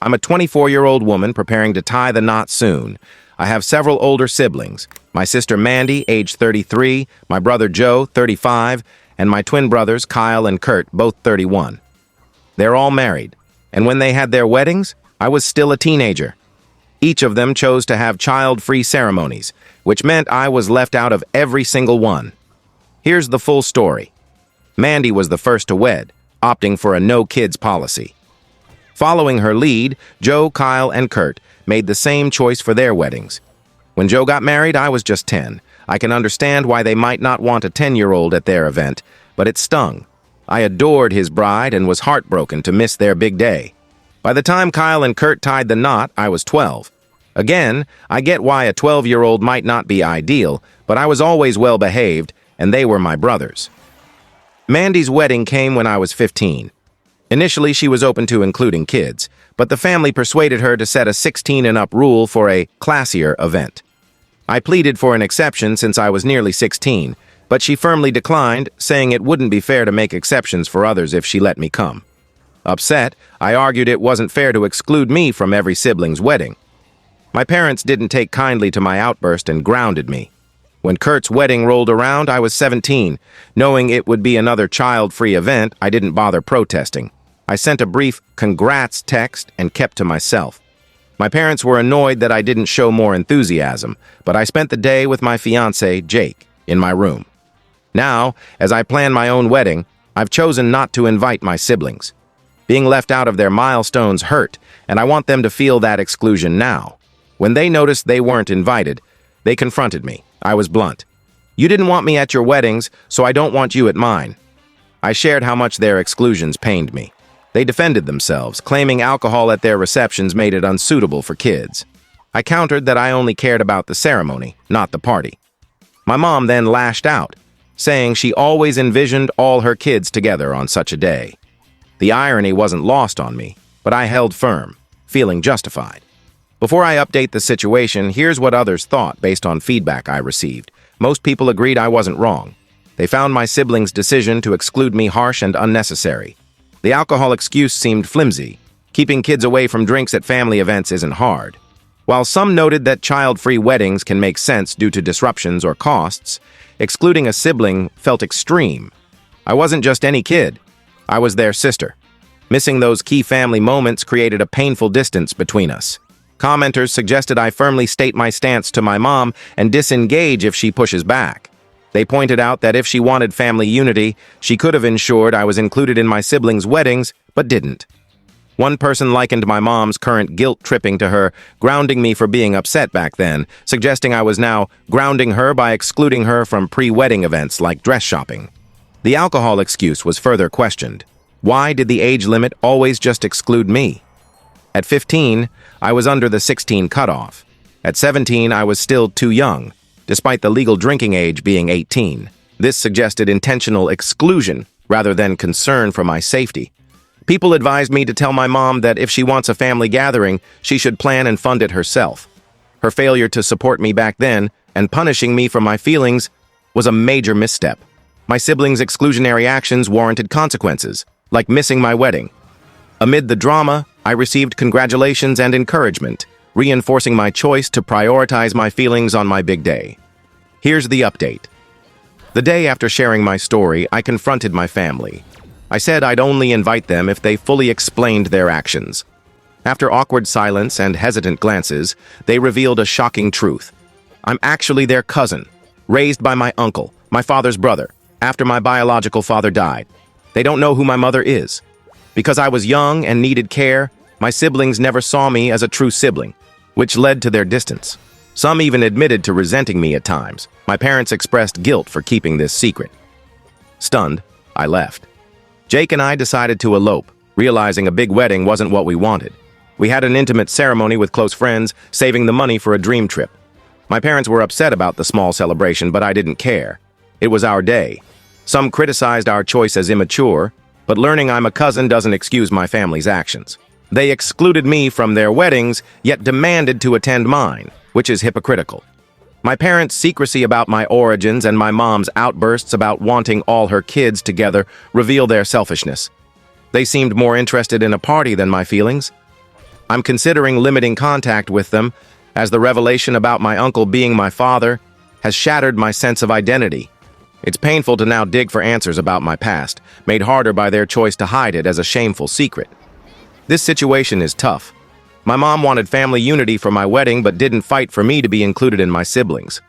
I'm a 24-year-old woman preparing to tie the knot soon. I have several older siblings. My sister Mandy, age 33, my brother Joe, 35, and my twin brothers Kyle and Kurt, both 31. They're all married, and when they had their weddings, I was still a teenager. Each of them chose to have child-free ceremonies, which meant I was left out of every single one. Here's the full story. Mandy was the first to wed, opting for a no-kids policy. Following her lead, Joe, Kyle, and Kurt made the same choice for their weddings. When Joe got married, I was just 10. I can understand why they might not want a 10-year-old at their event, but it stung. I adored his bride and was heartbroken to miss their big day. By the time Kyle and Kurt tied the knot, I was 12. Again, I get why a 12-year-old might not be ideal, but I was always well-behaved, and they were my brothers. Mandy's wedding came when I was 15. Initially, she was open to including kids, but the family persuaded her to set a 16-and-up rule for a classier event. I pleaded for an exception since I was nearly 16, but she firmly declined, saying it wouldn't be fair to make exceptions for others if she let me come. Upset, I argued it wasn't fair to exclude me from every sibling's wedding. My parents didn't take kindly to my outburst and grounded me. When Kurt's wedding rolled around, I was 17. Knowing it would be another child-free event, I didn't bother protesting. I sent a brief congrats text and kept to myself. My parents were annoyed that I didn't show more enthusiasm, but I spent the day with my fiancé, Jake, in my room. Now, as I plan my own wedding, I've chosen not to invite my siblings. Being left out of their milestones hurt, and I want them to feel that exclusion now. When they noticed they weren't invited, they confronted me. I was blunt. You didn't want me at your weddings, so I don't want you at mine. I shared how much their exclusions pained me. They defended themselves, claiming alcohol at their receptions made it unsuitable for kids. I countered that I only cared about the ceremony, not the party. My mom then lashed out, saying she always envisioned all her kids together on such a day. The irony wasn't lost on me, but I held firm, feeling justified. Before I update the situation, here's what others thought based on feedback I received. Most people agreed I wasn't wrong. They found my siblings' decision to exclude me harsh and unnecessary. The alcohol excuse seemed flimsy. Keeping kids away from drinks at family events isn't hard. While some noted that child-free weddings can make sense due to disruptions or costs, excluding a sibling felt extreme. I wasn't just any kid. I was their sister. Missing those key family moments created a painful distance between us. Commenters suggested I firmly state my stance to my mom and disengage if she pushes back. They pointed out that if she wanted family unity, she could have ensured I was included in my siblings' weddings, but didn't. One person likened my mom's current guilt-tripping to her grounding me for being upset back then, suggesting I was now grounding her by excluding her from pre-wedding events like dress shopping. The alcohol excuse was further questioned. Why did the age limit always just exclude me? At 15, I was under the 16 cutoff. At 17, I was still too young, despite the legal drinking age being 18. This suggested intentional exclusion rather than concern for my safety. People advised me to tell my mom that if she wants a family gathering, she should plan and fund it herself. Her failure to support me back then and punishing me for my feelings was a major misstep. My siblings' exclusionary actions warranted consequences, like missing my wedding. Amid the drama, I received congratulations and encouragement, reinforcing my choice to prioritize my feelings on my big day. Here's the update. The day after sharing my story, I confronted my family. I said I'd only invite them if they fully explained their actions. After awkward silence and hesitant glances, they revealed a shocking truth. I'm actually their cousin, raised by my uncle, my father's brother, after my biological father died. They don't know who my mother is. Because I was young and needed care, my siblings never saw me as a true sibling, which led to their distance. Some even admitted to resenting me at times. My parents expressed guilt for keeping this secret. Stunned, I left. Jake and I decided to elope, realizing a big wedding wasn't what we wanted. We had an intimate ceremony with close friends, saving the money for a dream trip. My parents were upset about the small celebration, but I didn't care. It was our day. Some criticized our choice as immature, but learning I'm a cousin doesn't excuse my family's actions. They excluded me from their weddings, yet demanded to attend mine, which is hypocritical. My parents' secrecy about my origins and my mom's outbursts about wanting all her kids together reveal their selfishness. They seemed more interested in a party than my feelings. I'm considering limiting contact with them, as the revelation about my uncle being my father has shattered my sense of identity. It's painful to now dig for answers about my past, made harder by their choice to hide it as a shameful secret. This situation is tough. My mom wanted family unity for my wedding but didn't fight for me to be included in my siblings.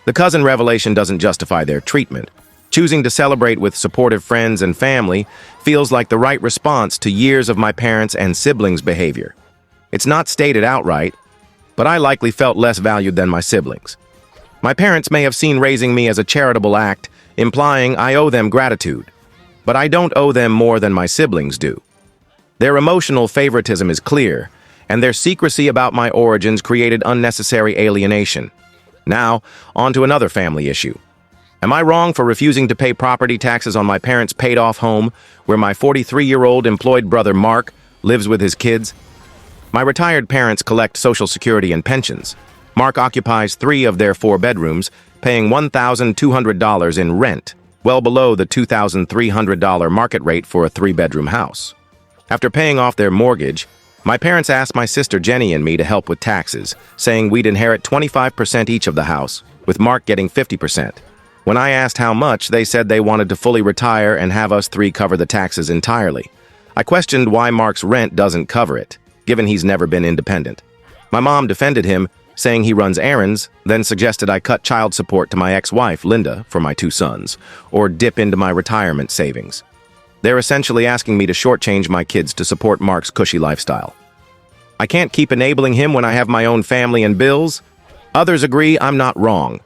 The cousin revelation doesn't justify their treatment. Choosing to celebrate with supportive friends and family feels like the right response to years of my parents' and siblings' behavior. It's not stated outright, but I likely felt less valued than my siblings. My parents may have seen raising me as a charitable act, implying I owe them gratitude, but I don't owe them more than my siblings do. Their emotional favoritism is clear, and their secrecy about my origins created unnecessary alienation. Now, on to another family issue. Am I wrong for refusing to pay property taxes on my parents' paid-off home, where my 43-year-old employed brother Mark lives with his kids? My retired parents collect Social Security and pensions. Mark occupies 3 of their 4 bedrooms, paying $1,200 in rent, well below the $2,300 market rate for a 3-bedroom house. After paying off their mortgage, my parents asked my sister Jenny and me to help with taxes, saying we'd inherit 25% each of the house, with Mark getting 50%. When I asked how much, they said they wanted to fully retire and have us 3 cover the taxes entirely. I questioned why Mark's rent doesn't cover it, given he's never been independent. My mom defended him, saying he runs errands, then suggested I cut child support to my ex-wife, Linda, for my 2 sons, or dip into my retirement savings. They're essentially asking me to shortchange my kids to support Mark's cushy lifestyle. I can't keep enabling him when I have my own family and bills. Others agree I'm not wrong.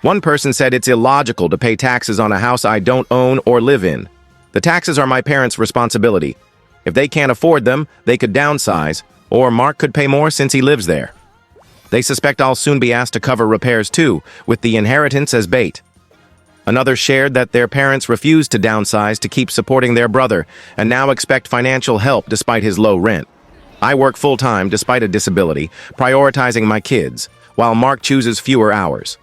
One person said it's illogical to pay taxes on a house I don't own or live in. The taxes are my parents' responsibility. If they can't afford them, they could downsize, or Mark could pay more since he lives there. They suspect I'll soon be asked to cover repairs too, with the inheritance as bait. Another shared that their parents refused to downsize to keep supporting their brother and now expect financial help despite his low rent. I work full-time despite a disability, prioritizing my kids, while Mark chooses fewer hours.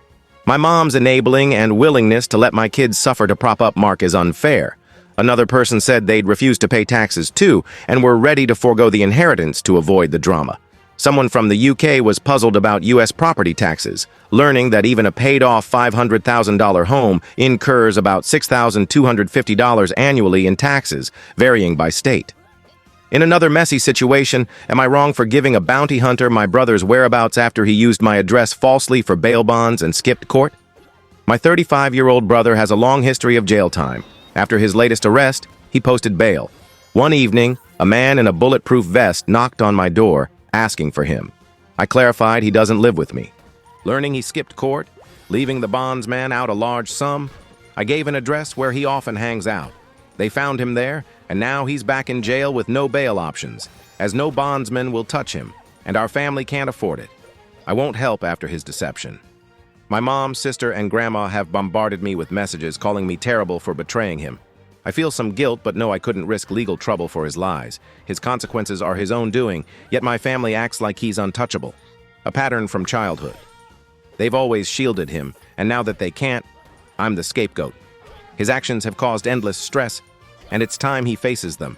My mom's enabling and willingness to let my kids suffer to prop up Mark is unfair. Another person said they'd refuse to pay taxes too and were ready to forego the inheritance to avoid the drama. Someone from the UK was puzzled about U.S. property taxes, learning that even a paid-off $500,000 home incurs about $6,250 annually in taxes, varying by state. In another messy situation, am I wrong for giving a bounty hunter my brother's whereabouts after he used my address falsely for bail bonds and skipped court? My 35-year-old brother has a long history of jail time. After his latest arrest, he posted bail. One evening, a man in a bulletproof vest knocked on my door, asking for him. I clarified he doesn't live with me. Learning he skipped court, leaving the bondsman out a large sum, I gave an address where he often hangs out. They found him there, and now he's back in jail with no bail options, as no bondsman will touch him, and our family can't afford it. I won't help after his deception. My mom, sister, and grandma have bombarded me with messages calling me terrible for betraying him. I feel some guilt, but know I couldn't risk legal trouble for his lies. His consequences are his own doing, yet my family acts like he's untouchable. A pattern from childhood. They've always shielded him, and now that they can't, I'm the scapegoat. His actions have caused endless stress, and it's time he faces them.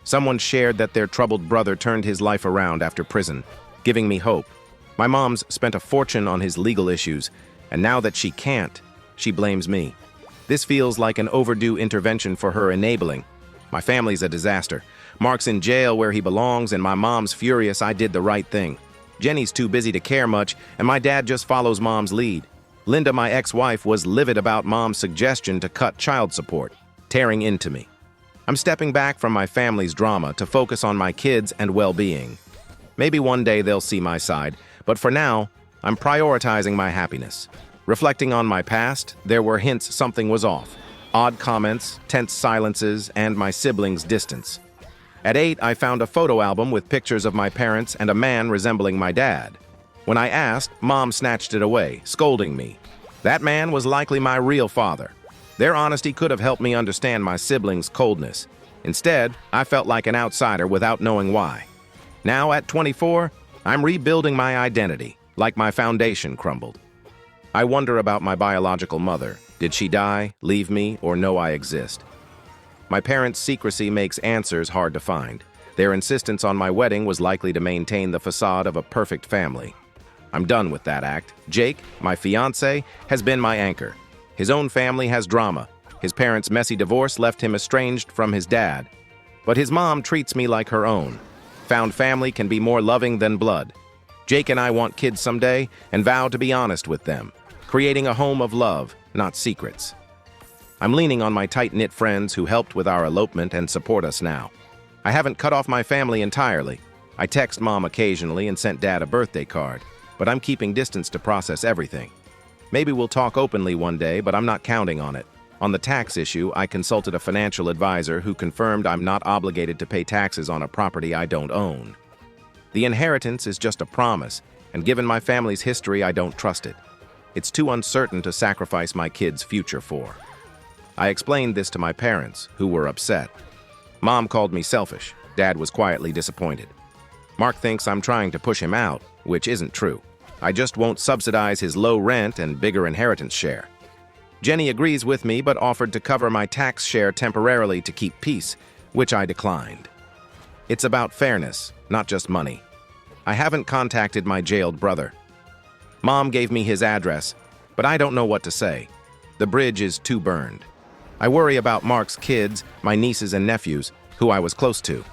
Someone shared that their troubled brother turned his life around after prison, giving me hope. My mom's spent a fortune on his legal issues, and now that she can't, she blames me. This feels like an overdue intervention for her enabling. My family's a disaster. Mark's in jail where he belongs, and my mom's furious I did the right thing. Jenny's too busy to care much, and my dad just follows mom's lead. Linda, my ex-wife, was livid about mom's suggestion to cut child support, tearing into me. I'm stepping back from my family's drama to focus on my kids and well-being. Maybe one day they'll see my side, but for now, I'm prioritizing my happiness. Reflecting on my past, there were hints something was off. Odd comments, tense silences, and my siblings' distance. At 8, I found a photo album with pictures of my parents and a man resembling my dad. When I asked, Mom snatched it away, scolding me. That man was likely my real father. Their honesty could have helped me understand my siblings' coldness. Instead, I felt like an outsider without knowing why. Now, at 24, I'm rebuilding my identity, like my foundation crumbled. I wonder about my biological mother. Did she die, leave me, or know I exist? My parents' secrecy makes answers hard to find. Their insistence on my wedding was likely to maintain the facade of a perfect family. I'm done with that act. Jake, my fiancé, has been my anchor. His own family has drama. His parents' messy divorce left him estranged from his dad. But his mom treats me like her own. Found family can be more loving than blood. Jake and I want kids someday and vow to be honest with them, creating a home of love, not secrets. I'm leaning on my tight-knit friends who helped with our elopement and support us now. I haven't cut off my family entirely. I text Mom occasionally and sent Dad a birthday card, but I'm keeping distance to process everything. Maybe we'll talk openly one day, but I'm not counting on it. On the tax issue, I consulted a financial advisor who confirmed I'm not obligated to pay taxes on a property I don't own. The inheritance is just a promise, and given my family's history, I don't trust it. It's too uncertain to sacrifice my kids' future for. I explained this to my parents, who were upset. Mom called me selfish. Dad was quietly disappointed. Mark thinks I'm trying to push him out, which isn't true. I just won't subsidize his low rent and bigger inheritance share. Jenny agrees with me but offered to cover my tax share temporarily to keep peace, which I declined. It's about fairness, not just money. I haven't contacted my jailed brother. Mom gave me his address, but I don't know what to say. The bridge is too burned. I worry about Mark's kids, my nieces and nephews, who I was close to.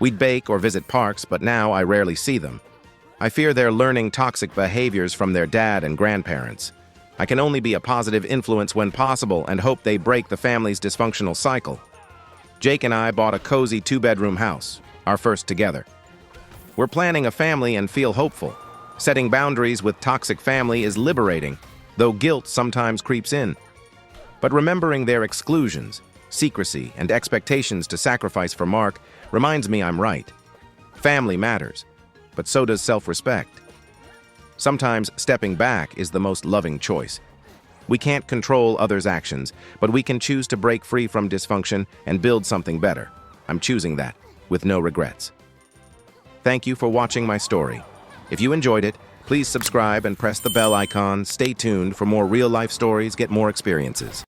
We'd bake or visit parks, but now I rarely see them. I fear they're learning toxic behaviors from their dad and grandparents. I can only be a positive influence when possible and hope they break the family's dysfunctional cycle. Jake and I bought a cozy 2-bedroom house, our first together. We're planning a family and feel hopeful. Setting boundaries with toxic family is liberating, though guilt sometimes creeps in. But remembering their exclusions, secrecy, and expectations to sacrifice for Mark reminds me I'm right. Family matters, but so does self-respect. Sometimes stepping back is the most loving choice. We can't control others' actions, but we can choose to break free from dysfunction and build something better. I'm choosing that, with no regrets. Thank you for watching my story. If you enjoyed it, please subscribe and press the bell icon. Stay tuned for more real-life stories, get more experiences.